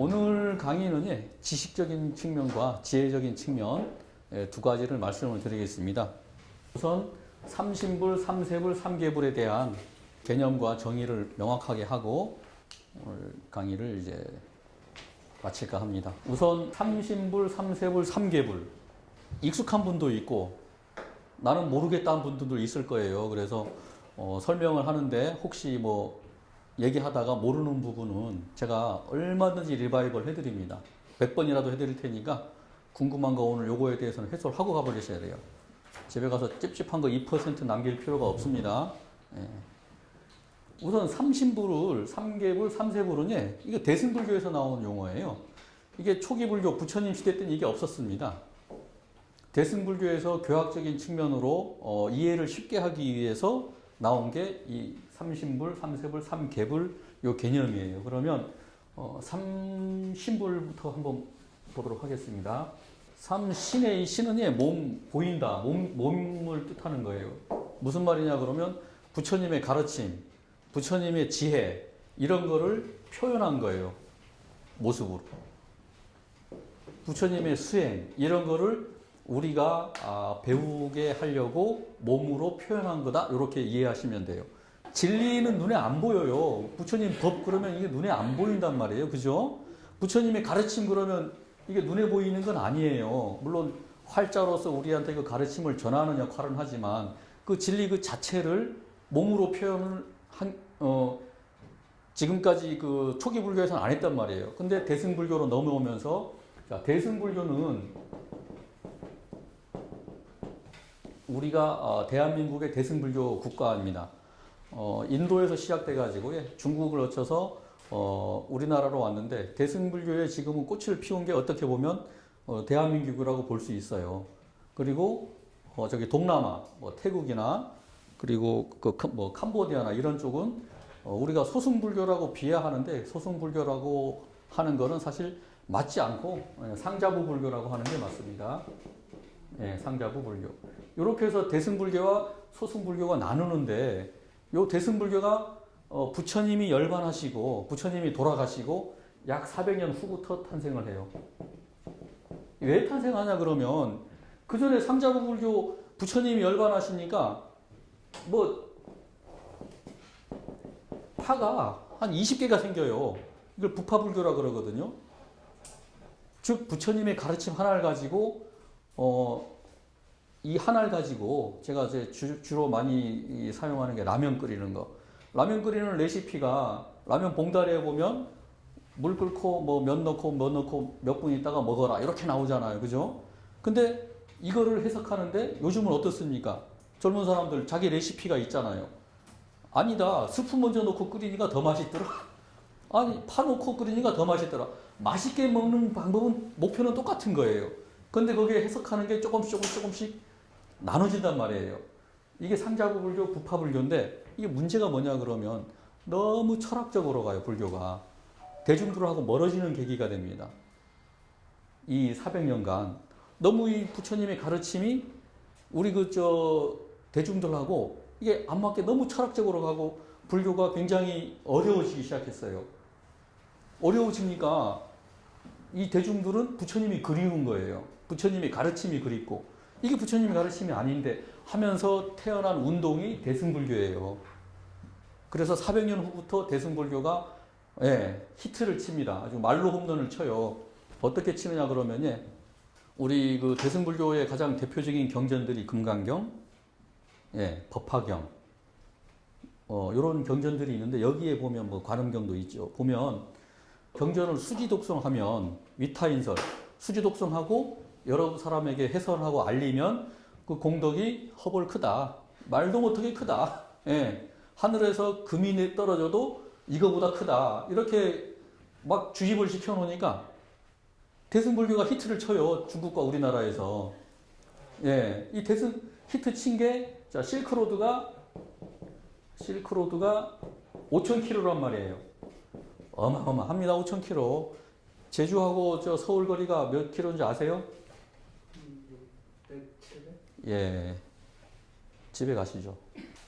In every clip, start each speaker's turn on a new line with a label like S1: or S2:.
S1: 오늘 강의는 지식적인 측면과 지혜적인 측면 두 가지를 말씀을 드리겠습니다. 우선 삼신불, 삼세불, 삼계불에 대한 개념과 정의를 명확하게 하고 오늘 강의를 이제 마칠까 합니다. 우선 삼신불, 삼세불, 삼계불 익숙한 분도 있고 나는 모르겠다는 분들도 있을 거예요. 그래서 설명을 하는데 혹시 얘기하다가 모르는 부분은 제가 얼마든지 리바이벌 해드립니다. 100번이라도 해드릴 테니까 궁금한 거 오늘 요거에 대해서는 해소를 하고 가버리셔야 돼요. 집에 가서 찝찝한 거 2% 남길 필요가 없습니다. 예. 우선 삼신불을, 삼계불, 삼세불은 이거 대승불교에서 나온 용어예요. 이게 초기 불교 부처님 시대 때는 이게 없었습니다. 대승불교에서 교학적인 측면으로 이해를 쉽게 하기 위해서 나온 게 이 삼신불, 삼세불, 삼계불 요 개념이에요. 그러면 삼신불부터 한번 보도록 하겠습니다. 삼신의 이 신은 몸, 보인다. 몸을 뜻하는 거예요. 무슨 말이냐 그러면 부처님의 가르침, 부처님의 지혜 이런 거를 표현한 거예요. 모습으로. 부처님의 수행 이런 거를 우리가 배우게 하려고 몸으로 표현한 거다. 이렇게 이해하시면 돼요. 진리는 눈에 안 보여요. 부처님 법 그러면 이게 눈에 안 보인단 말이에요. 그죠? 부처님의 가르침 그러면 이게 눈에 보이는 건 아니에요. 물론 활자로서 우리한테 그 가르침을 전하는 역할은 하지만 그 진리 그 자체를 몸으로 표현을 지금까지 그 초기 불교에서는 안 했단 말이에요. 근데 대승불교로 넘어오면서 자, 대승불교는 우리가 대한민국의 대승불교 국가입니다. 인도에서 시작돼가지고 중국을 거쳐서 우리나라로 왔는데 대승불교에 지금은 꽃을 피운 게 어떻게 보면 대한민국이라고 볼 수 있어요. 그리고 저기 동남아, 태국이나 그리고 캄보디아나 이런 쪽은 우리가 소승불교라고 비하하는데 소승불교라고 하는 거는 사실 맞지 않고 상자부 불교라고 하는 게 맞습니다. 예, 상자부 불교. 이렇게 해서 대승불교와 소승불교가 나누는데 요 대승불교가 부처님이 열반하시고 부처님이 돌아가시고 약 400년 후부터 탄생을 해요. 왜 탄생하냐 그러면 그 전에 상자부 불교 부처님이 열반하시니까 파가 한 20개가 생겨요. 이걸 부파불교라 그러거든요. 즉 부처님의 가르침 하나를 가지고 이 하나를 가지고 제가 이제 주로 많이 사용하는 게 라면 끓이는 거. 라면 끓이는 레시피가 라면 봉다리에 보면 물 끓고 면 넣고 몇 분 있다가 먹어라 이렇게 나오잖아요. 그죠? 근데 이거를 해석하는데 요즘은 어떻습니까? 젊은 사람들 자기 레시피가 있잖아요. 아니다. 스프 먼저 넣고 끓이니까 더 맛있더라. 아니 파 넣고 끓이니까 더 맛있더라. 맛있게 먹는 방법은 목표는 똑같은 거예요. 근데 거기에 해석하는 게 조금씩 나눠진단 말이에요. 이게 상자부 불교, 부파 불교인데 이게 문제가 뭐냐 그러면 너무 철학적으로 가요. 불교가. 대중들하고 멀어지는 계기가 됩니다. 이 400년간 너무 이 부처님의 가르침이 우리 대중들하고 이게 안 맞게 너무 철학적으로 가고 불교가 굉장히 어려워지기 시작했어요. 어려워지니까 이 대중들은 부처님이 그리운 거예요. 부처님의 가르침이 그립고 이게 부처님의 가르침이 아닌데 하면서 태어난 운동이 대승불교예요. 그래서 400년 후부터 대승불교가 히트를 칩니다. 아주 말로 홈런을 쳐요. 어떻게 치느냐 그러면 우리 그 대승불교의 가장 대표적인 경전들이 금강경, 법화경, 이런 경전들이 있는데 여기에 보면 관음경도 있죠. 보면 경전을 수지 독송하면 위타인설, 수지 독송하고 여러 사람에게 해설하고 알리면 그 공덕이 허벌 크다. 말도 못하게 크다. 하늘에서 금이 떨어져도 이거보다 크다. 이렇게 막 주입을 시켜놓으니까 대승불교가 히트를 쳐요. 중국과 우리나라에서. 이 대승 히트 친 게 실크로드가 5,000km란 말이에요. 어마어마합니다. 5,000km. 제주하고 서울 거리가 몇 킬로인지 아세요? 107? 집에 가시죠.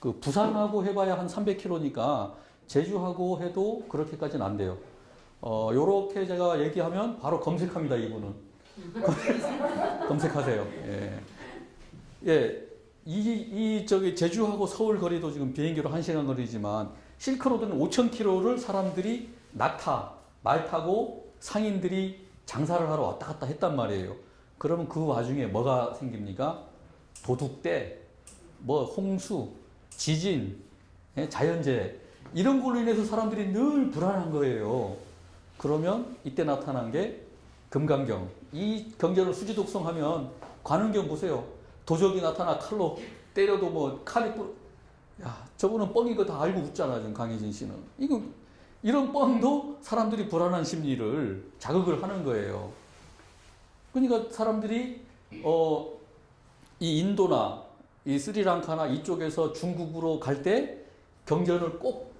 S1: 그 부산하고 해봐야 한 300km니까 제주하고 해도 그렇게까지는 안 돼요. 요렇게 제가 얘기하면 바로 검색합니다, 이분은. 검색하세요. 예. 예. 저기 제주하고 서울 거리도 지금 비행기로 1시간 거리지만 실크로드는 5,000km를 사람들이 낙타, 말 타고 상인들이 장사를 하러 왔다 갔다 했단 말이에요. 그러면 그 와중에 뭐가 생깁니까? 도둑대, 뭐 홍수, 지진, 자연재해 이런 걸로 인해서 사람들이 늘 불안한 거예요. 그러면 이때 나타난 게 금강경. 이 경전을 수지독성하면 관음경 보세요. 도적이 나타나 칼로 때려도 뭐 칼이 야, 저분은 뻥인 거 다 알고 웃잖아, 지금 강혜진 씨는. 이런 뻥도 사람들이 불안한 심리를 자극을 하는 거예요. 그러니까 사람들이 이 인도나 이 스리랑카나 이쪽에서 중국으로 갈 때 경전을 꼭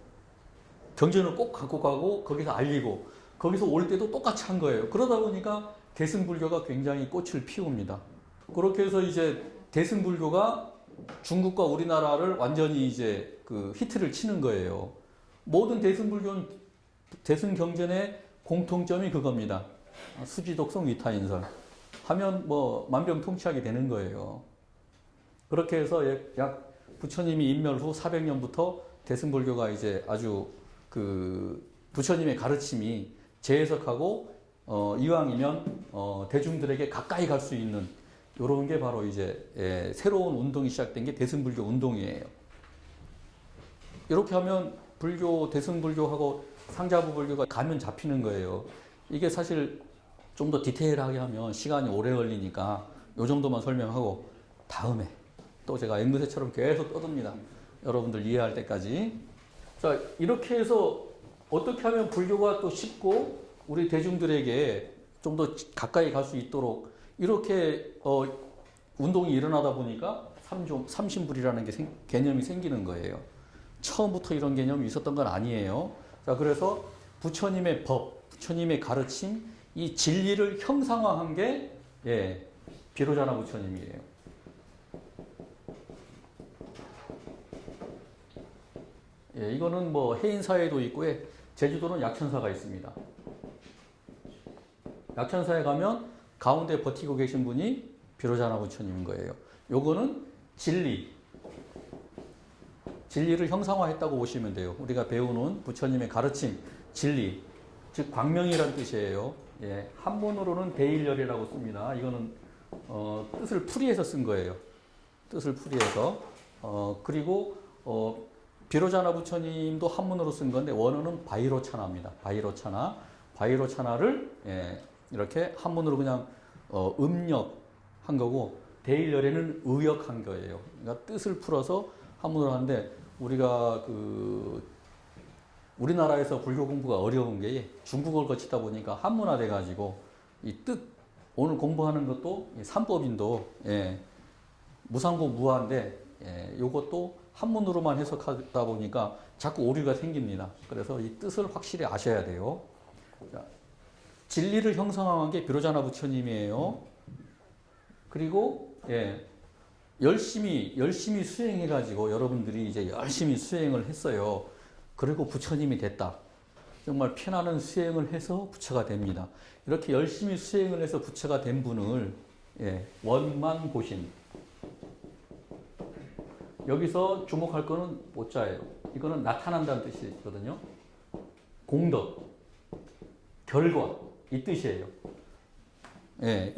S1: 갖고 가고 거기서 알리고 거기서 올 때도 똑같이 한 거예요. 그러다 보니까 대승불교가 굉장히 꽃을 피웁니다. 그렇게 해서 이제 대승불교가 중국과 우리나라를 완전히 이제 그 히트를 치는 거예요. 모든 대승불교는 대승경전의 공통점이 그겁니다. 수지독성 위타인설 하면 뭐 만병통치하게 되는 거예요. 그렇게 해서 약 부처님이 인멸 후 400년부터 대승불교가 이제 아주 그 부처님의 가르침이 재해석하고 이왕이면 대중들에게 가까이 갈 수 있는 이런 게 바로 이제 새로운 운동이 시작된 게 대승불교 운동이에요. 이렇게 하면 불교, 대승불교하고 상자부불교가 가면 잡히는 거예요. 이게 사실 좀 더 디테일하게 하면 시간이 오래 걸리니까 이 정도만 설명하고 다음에 또 제가 앵무새처럼 계속 떠듭니다. 여러분들 이해할 때까지. 자, 이렇게 해서 어떻게 하면 불교가 또 쉽고 우리 대중들에게 좀 더 가까이 갈 수 있도록 이렇게 운동이 일어나다 보니까 삼신불이라는 게 개념이 생기는 거예요. 처음부터 이런 개념이 있었던 건 아니에요. 자, 그래서 부처님의 법, 부처님의 가르침, 이 진리를 형상화한 게 비로자나 부처님이에요. 이거는 뭐 해인사에도 있고요. 제주도는 약천사가 있습니다. 약천사에 가면 가운데 버티고 계신 분이 비로자나 부처님인 거예요. 요거는 진리를 형상화했다고 보시면 돼요. 우리가 배우는 부처님의 가르침, 진리, 즉 광명이란 뜻이에요. 한문으로는 대일열이라고 씁니다. 이거는 뜻을 풀이해서 쓴 거예요. 뜻을 풀이해서. 그리고 비로자나 부처님도 한문으로 쓴 건데 원어는 바이로차나입니다. 바이로차나를 이렇게 한문으로 그냥 음력한 거고 대일열에는 의역한 거예요. 그러니까 뜻을 풀어서 한문으로 하는데 우리가 우리나라에서 불교 공부가 어려운 게 중국어를 거치다 보니까 한문화돼 가지고 이 뜻 오늘 공부하는 것도 삼법인도 무상고 무화인데 요것도 한문으로만 해석하다 보니까 자꾸 오류가 생깁니다. 그래서 이 뜻을 확실히 아셔야 돼요. 자, 진리를 형성한 게 비로자나 부처님이에요. 그리고 열심히 수행해가지고 여러분들이 이제 열심히 수행을 했어요. 그리고 부처님이 됐다. 정말 피나는 수행을 해서 부처가 됩니다. 이렇게 열심히 수행을 해서 부처가 된 분을 원만보신. 여기서 주목할 거는 모자예요. 이거는 나타난다는 뜻이거든요. 공덕, 결과 이 뜻이에요.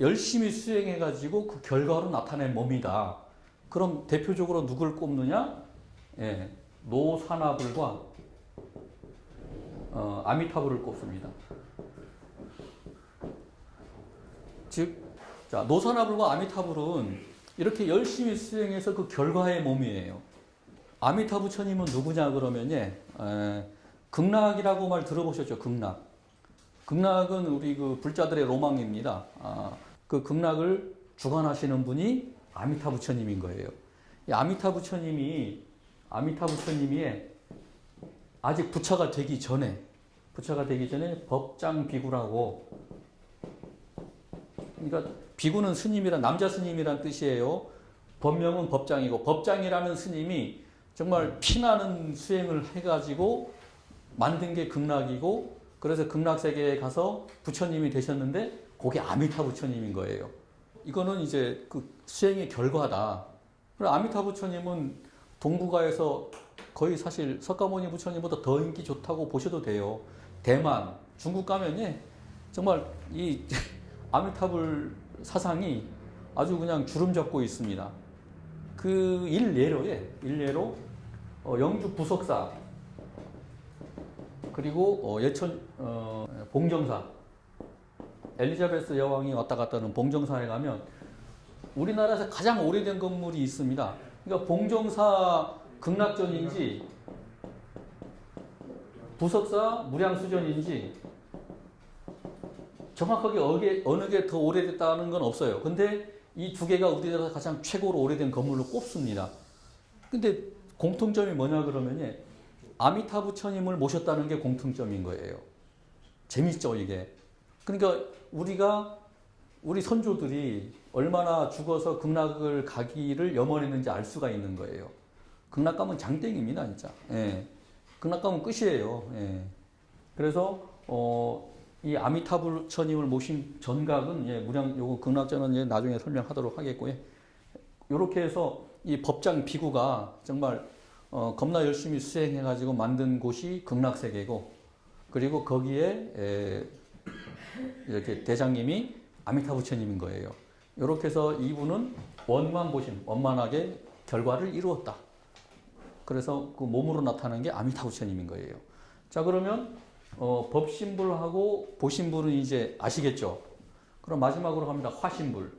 S1: 열심히 수행해가지고 그 결과로 나타낸 몸이다. 그럼 대표적으로 누굴 꼽느냐? 노사나불과 아미타불을 꼽습니다. 즉, 자, 노사나불과 아미타불은 이렇게 열심히 수행해서 그 결과의 몸이에요. 아미타 부처님은 누구냐 그러면 극락이라고 말 들어보셨죠? 극락. 극락은 우리 그 불자들의 로망입니다. 그 극락을 주관하시는 분이 아미타 부처님인 거예요. 이 아미타 부처님이 아직 부처가 되기 전에 법장 비구라고, 그러니까 비구는 스님이란 남자 스님이란 뜻이에요. 법명은 법장이고 법장이라는 스님이 정말 피나는 수행을 해가지고 만든 게 극락이고 그래서 극락세계에 가서 부처님이 되셨는데 그게 아미타 부처님인 거예요. 이거는 이제 그 수행의 결과다. 그리고 아미타 부처님은 동북아에서 거의 사실 석가모니 부처님보다 더 인기 좋다고 보셔도 돼요. 대만, 중국 가면요, 정말 이 아미타불 사상이 아주 그냥 주름 잡고 있습니다. 그 일례로 영주 부석사 그리고 예천 봉정사 엘리자베스 여왕이 왔다 갔다 하는 봉정사에 가면 우리나라에서 가장 오래된 건물이 있습니다. 그러니까 봉정사 극락전인지 부석사 무량수전인지 정확하게 어느 게 더 오래됐다는 건 없어요. 근데 이 두 개가 우리나라에서 가장 최고로 오래된 건물로 꼽습니다. 근데 공통점이 뭐냐 그러면 아미타 부처님을 모셨다는 게 공통점인 거예요. 재밌죠, 이게. 그러니까 우리 선조들이 얼마나 죽어서 극락을 가기를 염원했는지 알 수가 있는 거예요. 극락 가면 장땡입니다, 진짜. 예. 극락 가면 끝이에요. 예. 그래서 이 아미타 부처님을 모신 전각은 요거 극락전은 나중에 설명하도록 하겠고요. 이렇게 해서 이 법장 비구가 정말 겁나 열심히 수행해가지고 만든 곳이 극락세계고, 그리고 거기에 이렇게 대장님이 아미타 부처님인 거예요. 이렇게 해서 이분은 원만하게 결과를 이루었다. 그래서 그 몸으로 나타나는 게 아미타 부처님인 거예요. 자, 그러면 법신불하고 보신불은 이제 아시겠죠? 그럼 마지막으로 갑니다. 화신불.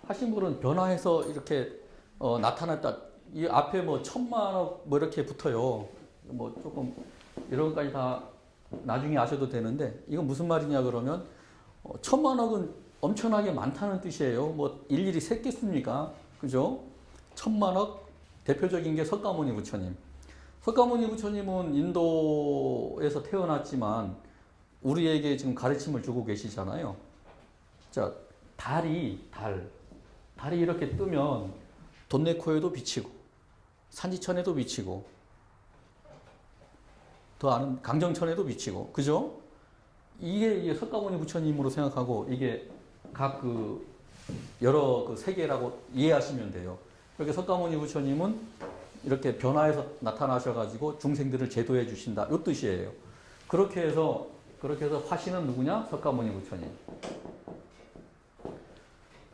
S1: 화신불은 변화해서 이렇게 나타났다. 이 앞에 뭐 천만억 뭐 이렇게 붙어요. 뭐 조금 이런 것까지 다 나중에 아셔도 되는데, 이건 무슨 말이냐 그러면 천만억은 엄청나게 많다는 뜻이에요. 뭐 일일이 셌겠습니까? 그죠? 천만억 대표적인 게 석가모니 부처님. 석가모니 부처님은 인도에서 태어났지만 우리에게 지금 가르침을 주고 계시잖아요. 자, 달이 이렇게 뜨면 돈네코에도 비치고 산지천에도 비치고 더 아는 강정천에도 비치고, 그죠? 이게 석가모니 부처님으로 생각하고 이게 각 여러 세계라고 이해하시면 돼요. 그렇게 석가모니 부처님은 이렇게 변화해서 나타나셔가지고 중생들을 제도해 주신다, 이 뜻이에요. 그렇게 해서 화신은 누구냐? 석가모니 부처님.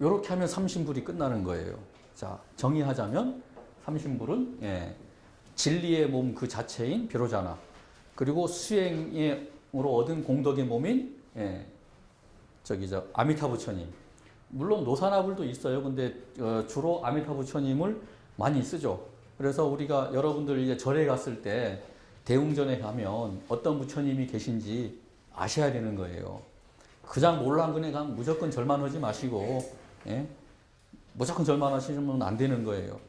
S1: 이렇게 하면 삼신불이 끝나는 거예요. 자, 정의하자면 삼신불은 진리의 몸 그 자체인 비로자나, 그리고 수행으로 얻은 공덕의 몸인 아미타 부처님. 물론 노사나불도 있어요. 근데 주로 아미타 부처님을 많이 쓰죠. 그래서 우리가 여러분들 이제 절에 갔을 때 대웅전에 가면 어떤 부처님이 계신지 아셔야 되는 거예요. 그냥 몰랑 그냥 무조건 절만 하지 마시고, 무조건 절만 하시면 안 되는 거예요.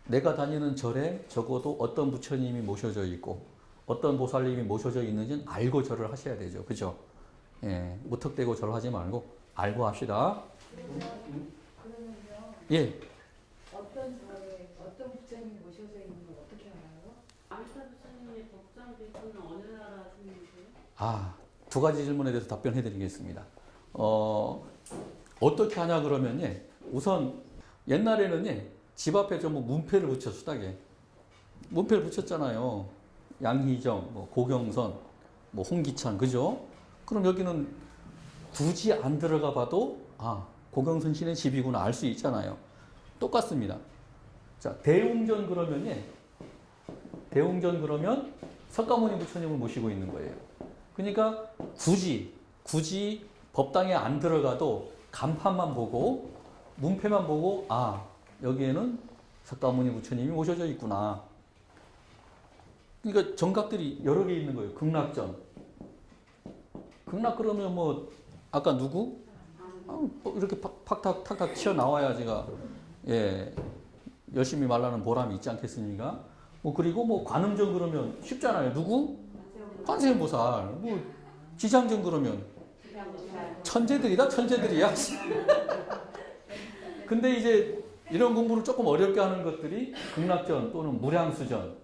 S1: 내가 다니는 절에 적어도 어떤 부처님이 모셔져 있고 어떤 보살님이 모셔져 있는지는 알고 절을 하셔야 되죠. 그죠? 무턱대고 절하지 말고 알고 합시다.
S2: 그러면요.
S1: 예.
S2: 어떤 절에 어떤 부처님이 모셔져 있는 걸 어떻게 알아요?
S3: 아미타 부처님이 법장되시는 어느 나라 스님이세요?
S1: 두 가지 질문에 대해서 답변해 드리겠습니다. 어떻게 하냐 그러면 우선 옛날에는 집 앞에 전부 문패를 붙였다게. 문패를 붙였잖아요. 양희정, 뭐 고경선, 뭐 홍기찬, 그죠? 그럼 여기는 굳이 안 들어가 봐도 고경선 씨네 집이구나 알 수 있잖아요. 똑같습니다. 자, 대웅전 그러면 석가모니 부처님을 모시고 있는 거예요. 그러니까 굳이 법당에 안 들어가도 간판만 보고 문패만 보고 여기에는 석가모니 부처님이 모셔져 있구나. 그러니까 정각들이 여러 개 있는 거예요. 극락전. 극락 그러면 뭐 아까 누구? 이렇게 탁탁 튀어나와야 제가 열심히 말하는 보람이 있지 않겠습니까? 그리고 뭐 관음전 그러면 쉽잖아요. 누구? 관세음보살. 뭐 지장전 그러면 천재들이다, 천재들이야. 근데 이제 이런 공부를 조금 어렵게 하는 것들이 극락전 또는 무량수전,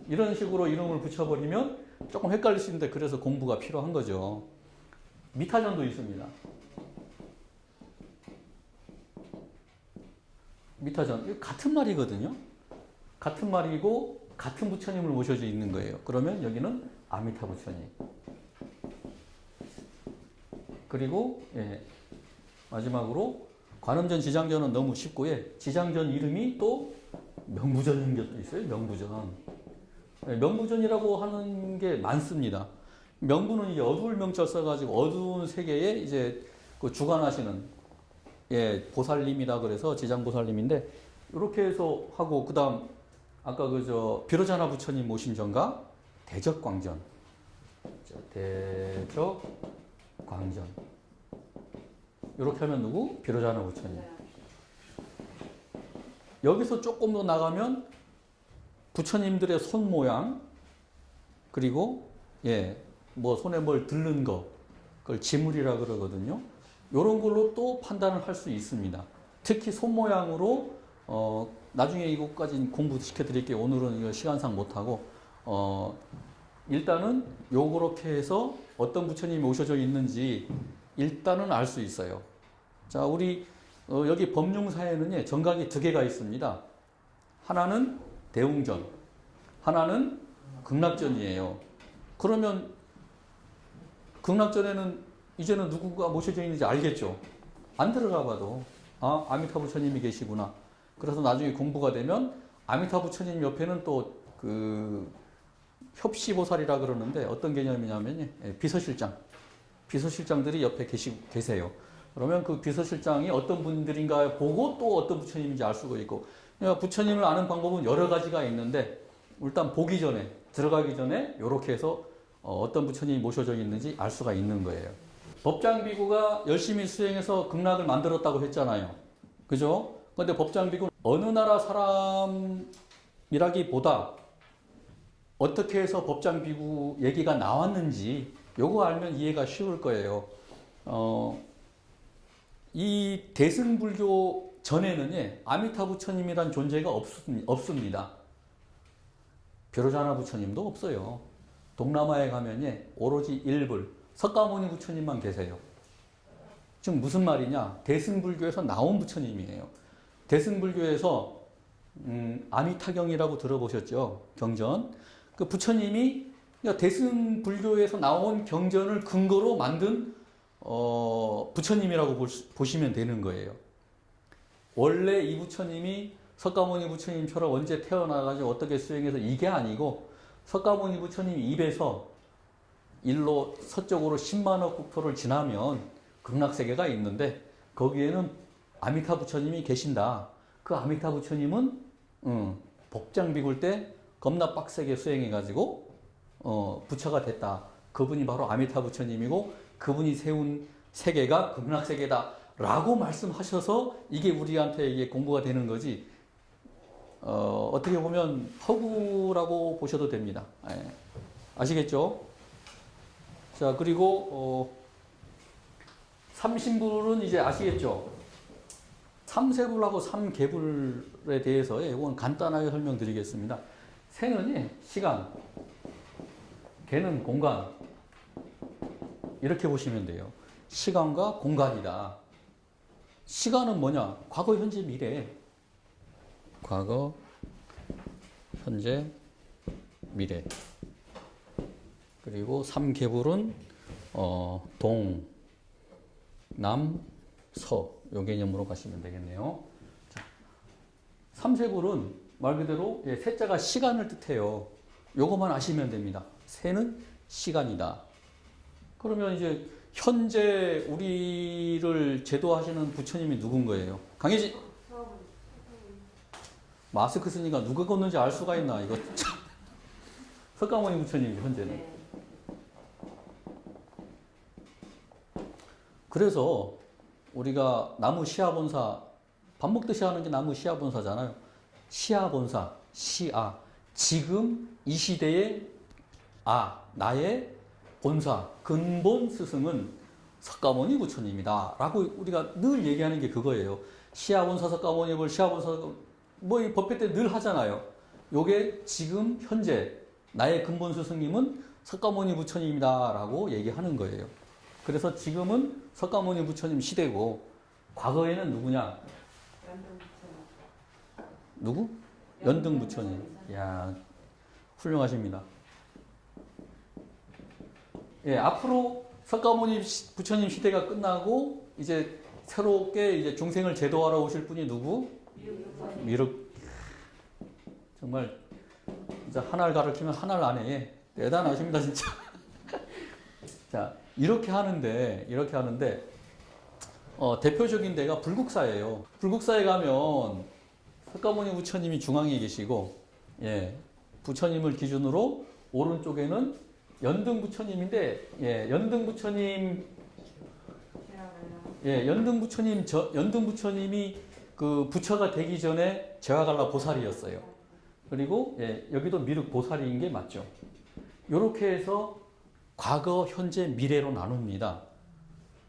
S1: 이런 식으로 이름을 붙여버리면 조금 헷갈릴 수 있는데 그래서 공부가 필요한 거죠. 미타전도 있습니다. 미타전, 이거 같은 말이거든요. 같은 말이고 같은 부처님을 모셔져 있는 거예요. 그러면 여기는 아미타 부처님. 그리고 마지막으로 관음전 지장전은 너무 쉽고 지장전 이름이 또 명부전인 것도 있어요. 명부전. 명부전이라고 하는 게 많습니다. 명부는 이제 어두울 명절 써가지고 어두운 세계에 이제 그 주관하시는 보살님이다 그래서 지장보살님인데 이렇게 해서 하고 그다음 아까 비로자나 부처님 모신 전가 대적광전. 대적광전. 이렇게 하면 누구? 비로자나 부처님. 여기서 조금 더 나가면 부처님들의 손 모양 그리고 뭐 손에 뭘 들는 거 그걸 지물이라 그러거든요. 이런 걸로 또 판단을 할 수 있습니다. 특히 손 모양으로 나중에 이것까지 공부시켜 드릴게요. 오늘은 이거 시간상 못하고 일단은 요렇게 해서 어떤 부처님이 오셔져 있는지 일단은 알 수 있어요. 자, 우리 여기 법륜사에는 정각이 두 개가 있습니다. 하나는 대웅전, 하나는 극락전이에요. 그러면 극락전에는 이제는 누구가 모셔져 있는지 알겠죠? 안 들어가 봐도 아미타 부처님이 계시구나. 그래서 나중에 공부가 되면 아미타 부처님 옆에는 또 그 협시보살이라 그러는데 어떤 개념이냐면 비서실장들이 옆에 계세요. 그러면 그 비서실장이 어떤 분들인가 보고 또 어떤 부처님인지 알 수가 있고 그러니까 부처님을 아는 방법은 여러 가지가 있는데 일단 보기 전에 들어가기 전에 이렇게 해서 어떤 부처님이 모셔져 있는지 알 수가 있는 거예요. 법장비구가 열심히 수행해서 극락을 만들었다고 했잖아요. 그죠? 근데 법장비구는 어느 나라 사람이라기보다 어떻게 해서 법장비구 얘기가 나왔는지 요거 알면 이해가 쉬울 거예요. 이 대승불교 전에는 아미타 부처님이란 존재가 없습니다. 비로자나 부처님도 없어요. 동남아에 가면 오로지 일불 석가모니 부처님만 계세요. 지금 무슨 말이냐? 대승불교에서 나온 부처님이에요. 대승불교에서 아미타경이라고 들어보셨죠? 경전. 그 부처님이 대승불교에서 나온 경전을 근거로 만든 부처님이라고 보시면 되는 거예요. 원래 이 부처님이 석가모니 부처님처럼 언제 태어나가지고 어떻게 수행해서 이게 아니고 석가모니 부처님 입에서 일로 서쪽으로 10만억 국토를 지나면 극락세계가 있는데 거기에는 아미타 부처님이 계신다. 그 아미타 부처님은 법장 비굴 때 겁나 빡세게 수행해가지고 부처가 됐다. 그분이 바로 아미타 부처님이고 그분이 세운 세계가 극락세계다. 라고 말씀하셔서 이게 우리한테 이게 공부가 되는 거지. 어떻게 보면 허구라고 보셔도 됩니다. 아시겠죠? 자, 그리고 삼신불은 이제 아시겠죠? 삼세불하고 삼계불에 대해서 이건 간단하게 설명드리겠습니다. 세는 시간, 개는 공간 이렇게 보시면 돼요. 시간과 공간이다. 시간은 뭐냐? 과거, 현재, 미래. 과거, 현재, 미래. 그리고 삼계불은 동, 남, 서 요 개념으로 가시면 되겠네요. 자, 삼세불은 말 그대로 세자가 시간을 뜻해요. 요것만 아시면 됩니다. 세는 시간이다. 그러면 이제 현재 우리를 제도하시는 부처님이 누군 거예요? 강혜지. 마스크 쓰니까 누가 걷는지 알 수가 있나 이거 참. 석가모니 부처님이 현재는. 그래서 우리가 나무 시아본사 밥 먹듯이 하는 게 나무 시아본사잖아요. 시아본사, 시아. 지금 이 시대의 나의 본사, 근본 스승은 석가모니 부처님이다. 라고 우리가 늘 얘기하는 게 그거예요. 시아본사 석가모니불, 시아본사 뭐 이 법회 때 늘 하잖아요. 요게 지금 현재 나의 근본 스승님은 석가모니 부처님이다라고 얘기하는 거예요. 그래서 지금은 석가모니 부처님 시대고 과거에는 누구냐? 누구? 연등 부처님. 야, 훌륭하십니다. 예, 앞으로 석가모니 부처님 시대가 끝나고 이제 새롭게 이제 중생을 제도하러 오실 분이 누구? 미륵. 정말 진짜 하나를 가르치면 하나를 안 해. 대단하십니다, 진짜. 자, 이렇게 하는데 대표적인 데가 불국사예요. 불국사에 가면 석가모니 부처님이 중앙에 계시고, 예, 부처님을 기준으로 오른쪽에는 연등 부처님인데, 예, 연등 부처님이 그 부처가 되기 전에 제와갈라 보살이었어요. 그리고 예, 여기도 미륵 보살인 게 맞죠. 이렇게 해서 과거, 현재, 미래로 나눕니다.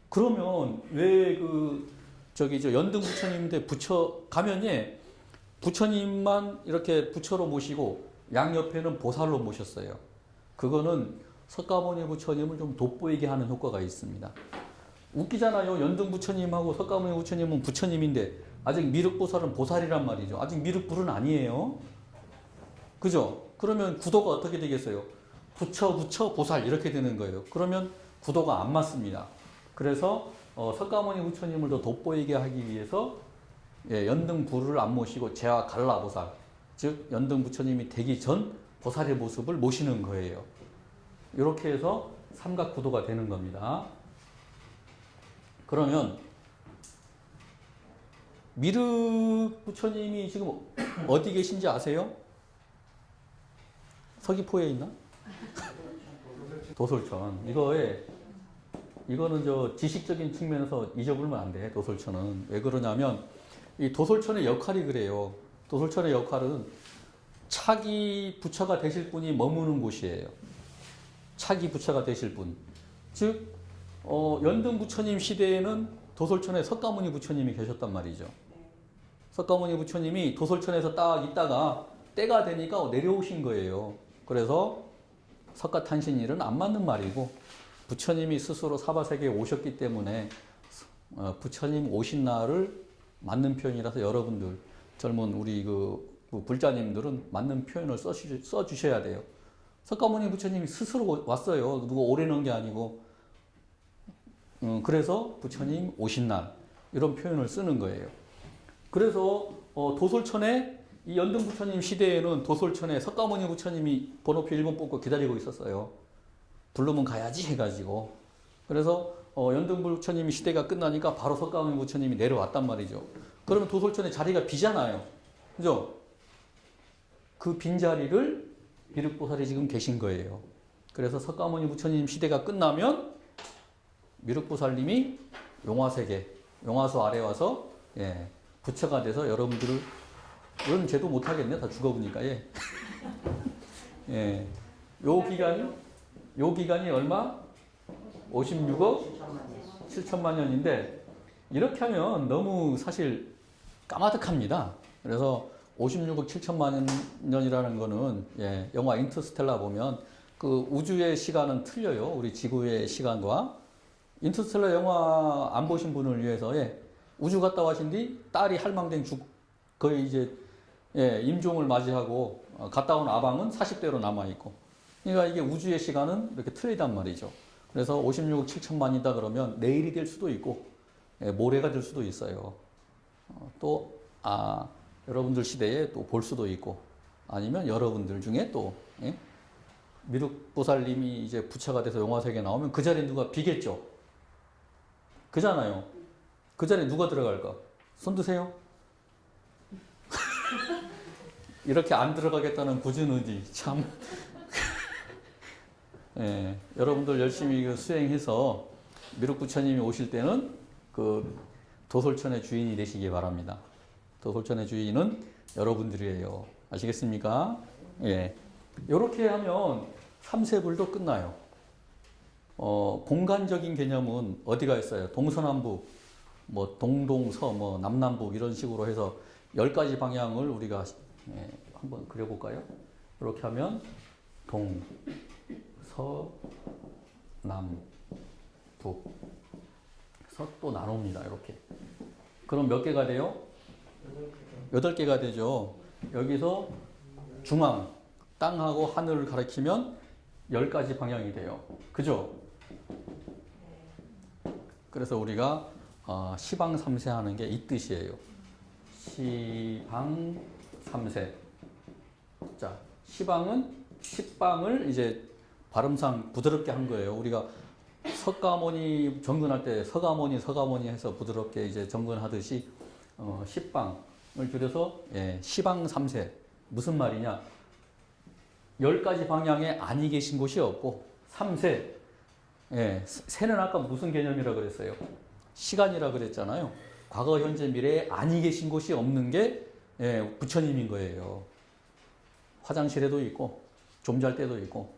S1: 그러면 왜 연등 부처님인데 부처 가면 예, 부처님만 이렇게 부처로 모시고 양옆에는 보살로 모셨어요. 그거는 석가모니 부처님을 좀 돋보이게 하는 효과가 있습니다. 웃기잖아요. 연등 부처님하고 석가모니 부처님은 부처님인데 아직 미륵보살은 보살이란 말이죠. 아직 미륵불은 아니에요. 그죠? 그러면 구도가 어떻게 되겠어요? 부처, 보살 이렇게 되는 거예요. 그러면 구도가 안 맞습니다. 그래서 석가모니 부처님을 더 돋보이게 하기 위해서 예, 연등 부를 안 모시고 제와 갈라 보살, 즉 연등 부처님이 되기 전 보살의 모습을 모시는 거예요. 이렇게 해서 삼각 구도가 되는 겁니다. 그러면 미륵 부처님이 지금 어디 계신지 아세요? 서귀포에 있나? 도솔천. 이거는 저 지식적인 측면에서 잊어버리면 안 돼. 도솔천은 왜 그러냐면 이 도솔천의 역할이 그래요. 도솔천의 역할은 차기 부처가 되실 분이 머무는 곳이에요. 차기 부처가 되실 분. 즉 연등 부처님 시대에는 도솔천에 석가모니 부처님이 계셨단 말이죠. 석가모니 부처님이 도솔천에서 딱 있다가 때가 되니까 내려오신 거예요. 그래서 석가탄신일은 안 맞는 말이고 부처님이 스스로 사바세계에 오셨기 때문에 부처님 오신 날을 맞는 표현이라서 여러분들 젊은 우리 불자님들은 맞는 표현을 써주셔야 돼요. 석가모니 부처님이 스스로 왔어요. 누가 오래 넣은 게 아니고. 그래서 부처님 오신 날 이런 표현을 쓰는 거예요. 그래서 도솔천에 이 연등 부처님 시대에는 도솔천에 석가모니 부처님이 번호표 1번 뽑고 기다리고 있었어요. 부르면 가야지 해가지고. 그래서 연등 부처님 시대가 끝나니까 바로 석가모니 부처님이 내려왔단 말이죠. 그러면 도솔천에 자리가 비잖아요. 그죠? 그 빈자리를 미륵보살이 지금 계신 거예요. 그래서 석가모니 부처님 시대가 끝나면 미륵보살님이 용화세계, 용화수 아래 와서 예, 부처가 돼서 여러분들은 제도 못하겠네. 다 죽어보니까. 예. 예. 요 기간이 얼마? 56억 7천만 년인데 이렇게 하면 너무 사실 까마득합니다. 그래서 56억 7천만 년이라는 거는 예, 영화 인터스텔라 보면 그 우주의 시간은 틀려요. 우리 지구의 시간과. 인터스텔라 영화 안 보신 분을 위해서 예, 우주 갔다 와신 뒤 딸이 할망된 거의 이제 예, 임종을 맞이하고 갔다 온 아방은 40대로 남아있고 그러니까 이게 우주의 시간은 이렇게 틀리단 말이죠. 그래서 56억 7천만이다 그러면 내일이 될 수도 있고 예, 모레가 될 수도 있어요. 여러분들 시대에 또 볼 수도 있고 아니면 여러분들 중에 또 예? 미륵보살님이 이제 부처가 돼서 용화세계에 나오면 그 자리에 누가 비겠죠. 그잖아요. 그 자리에 누가 들어갈까? 손 드세요. 이렇게 안 들어가겠다는 굳은 의지 참. 예, 여러분들 열심히 수행해서 미륵부처님이 오실 때는 그 도솔천의 주인이 되시기 바랍니다. 도솔천의 주인은 여러분들이에요. 아시겠습니까? 예, 이렇게 하면 삼세불도 끝나요. 공간적인 개념은 어디가 있어요? 동서남북, 뭐 동동서, 뭐 남남북 이런 식으로 해서 10가지 방향을 우리가 한번 그려볼까요? 이렇게 하면 동, 서, 남, 북. 그래서 또 나눕니다. 이렇게. 그럼 몇 개가 돼요? 8개가 되죠. 여기서 중앙, 땅하고 하늘을 가리키면 10가지 방향이 돼요. 그죠? 그래서 우리가 시방삼세 하는 게 이 뜻이에요. 시방삼세. 자, 시방은 식방을 이제 발음상 부드럽게 한 거예요. 우리가 석가모니 정근할 때 서가모니 해서 부드럽게 이제 정근하듯이 식방을 줄여서 시방삼세. 무슨 말이냐? 10가지 방향에 아니 계신 곳이 없고 삼세. 세는 아까 무슨 개념이라 그랬어요? 시간이라 그랬잖아요. 과거, 현재, 미래에 아니 계신 곳이 없는 게 부처님인 거예요. 화장실에도 있고 좀 잘 때도 있고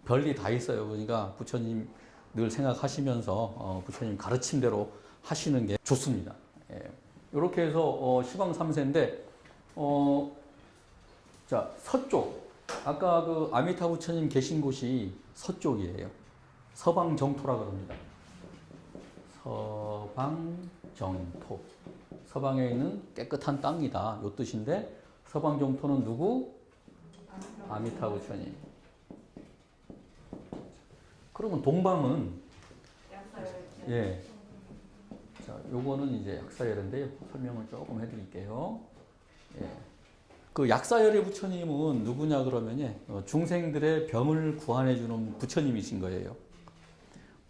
S1: 별일 다 있어요. 그러니까 부처님 늘 생각하시면서 부처님 가르침대로 하시는 게 좋습니다. 이렇게 해서 시방삼세인데 자, 서쪽. 아까 그 아미타 부처님 계신 곳이 서쪽이에요. 서방정토라 그럽니다. 서방정토. 서방에 있는 깨끗한 땅이다. 요 뜻인데 서방정토는 누구? 아미타 부처님. 그러면 동방은 예. 자, 요거는 이제 약사열인데요. 설명을 조금 해드릴게요. 예. 그 약사열의 부처님은 누구냐 그러면 중생들의 병을 구안해주는 부처님이신 거예요.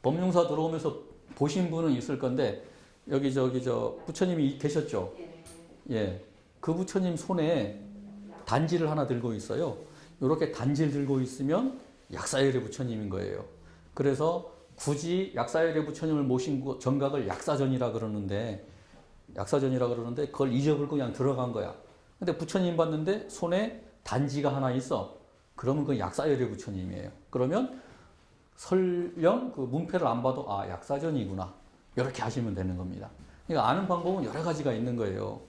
S1: 법륜사 들어오면서 보신 분은 있을 건데 여기 저 부처님이 계셨죠. 예, 그 부처님 손에 단지를 하나 들고 있어요. 이렇게 단지를 들고 있으면 약사열의 부처님인 거예요. 그래서 굳이 약사열의 부처님을 모신 정각을 약사전이라 그러는데 그걸 잊어버리고 그냥 들어간 거야. 근데 부처님 봤는데 손에 단지가 하나 있어. 그러면 그 약사열의 부처님이에요. 그러면 설령 그 문패를 안 봐도 약사전이구나. 이렇게 하시면 되는 겁니다. 그러니까 아는 방법은 여러 가지가 있는 거예요.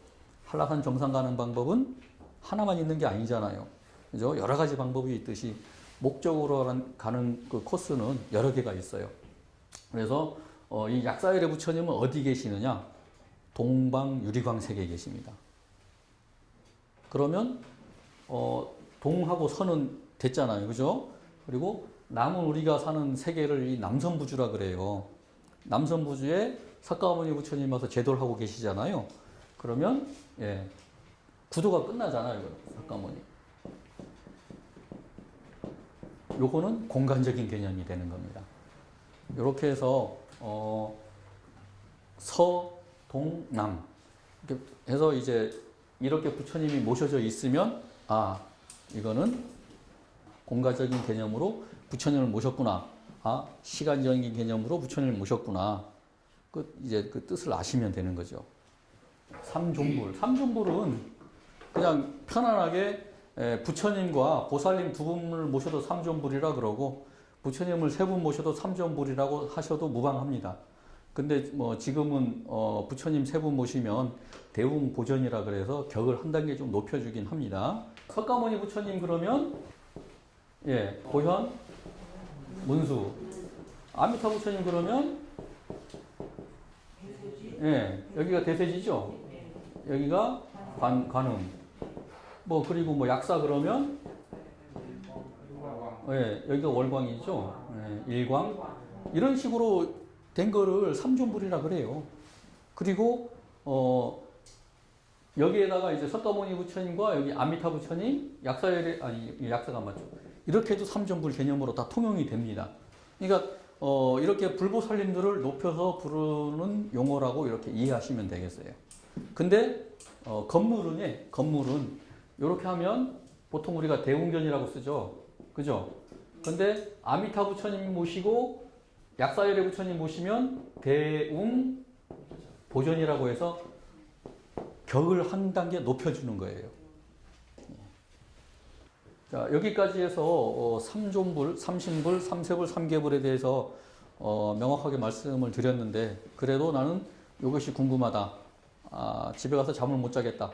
S1: 한라산 정상 가는 방법은 하나만 있는 게 아니잖아요. 그죠? 여러 가지 방법이 있듯이 목적으로 가는 그 코스는 여러 개가 있어요. 그래서 이 약사열의 부처님은 어디 계시느냐? 동방 유리광 세계에 계십니다. 그러면 동하고 서는 됐잖아요. 그죠? 그리고 남은 우리가 사는 세계를 이 남선부주라 그래요. 남선부주에 석가모니 부처님 와서 제도를 하고 계시잖아요. 그러면 구도가 끝나잖아요. 석가모니. 요거는 공간적인 개념이 되는 겁니다. 이렇게 해서 서, 동, 남 이렇게 해서 이제 이렇게 부처님이 모셔져 있으면 이거는 공간적인 개념으로 부처님을 모셨구나. 시간적인 개념으로 부처님을 모셨구나. 이제 그 뜻을 아시면 되는 거죠. 삼존불은 그냥 편안하게 부처님과 보살님 두 분을 모셔도 삼존불이라 그러고 부처님을 세 분 모셔도 삼존불이라고 하셔도 무방합니다. 근데 뭐 지금은 부처님 세 분 모시면 대웅보전이라 그래서 격을 한 단계 좀 높여주긴 합니다. 석가모니 부처님 그러면 보현, 문수. 아미타 부처님 그러면 여기가 대세지죠. 여기가 관음. 그리고 뭐 약사 그러면 여기가 월광이죠. 일광. 이런 식으로 된 거를 삼존불이라 그래요. 그리고 여기에다가 이제 석가모니 부처님과 여기 아미타 부처님, 약사가 안 맞죠. 이렇게 해도 삼존불 개념으로 다 통용이 됩니다. 그러니까 이렇게 불보살님들을 높여서 부르는 용어라고 이렇게 이해하시면 되겠어요. 근데 건물은 이렇게 하면 보통 우리가 대웅전이라고 쓰죠. 그죠? 근데 아미타 부처님 모시고 약사열의 부처님 모시면 대웅보전이라고 해서 격을 한 단계 높여주는 거예요. 자, 여기까지 해서 삼존불, 삼신불, 삼세불, 삼계불에 대해서 명확하게 말씀을 드렸는데 그래도 나는 이것이 궁금하다. 집에 가서 잠을 못 자겠다.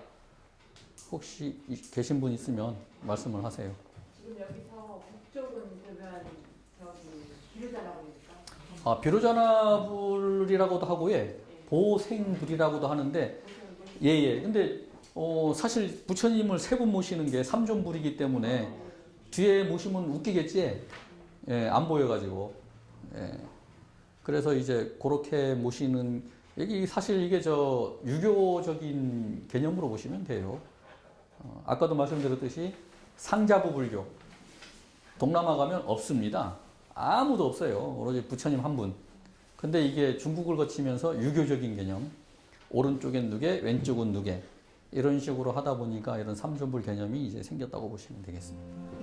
S1: 혹시 계신 분 있으면 말씀을 하세요.
S2: 지금 여기서 북쪽은 그러면 저기 비료자라고 그러니까
S1: 아, 비료잔나불이라고도 하고, 예, 보생불이라고도 하는데, 예, 예. 근데, 사실 부처님을 세 분 모시는 게 삼존불이기 때문에 뒤에 모시면 웃기겠지? 예, 안 보여가지고. 예. 그래서 이제 그렇게 모시는, 여기 사실 이게 유교적인 개념으로 보시면 돼요. 아까도 말씀드렸듯이 상자부 불교. 동남아 가면 없습니다. 아무도 없어요. 오로지 부처님 한 분. 근데 이게 중국을 거치면서 유교적인 개념. 오른쪽엔 누계, 왼쪽은 누계. 이런 식으로 하다 보니까 이런 삼존불 개념이 이제 생겼다고 보시면 되겠습니다.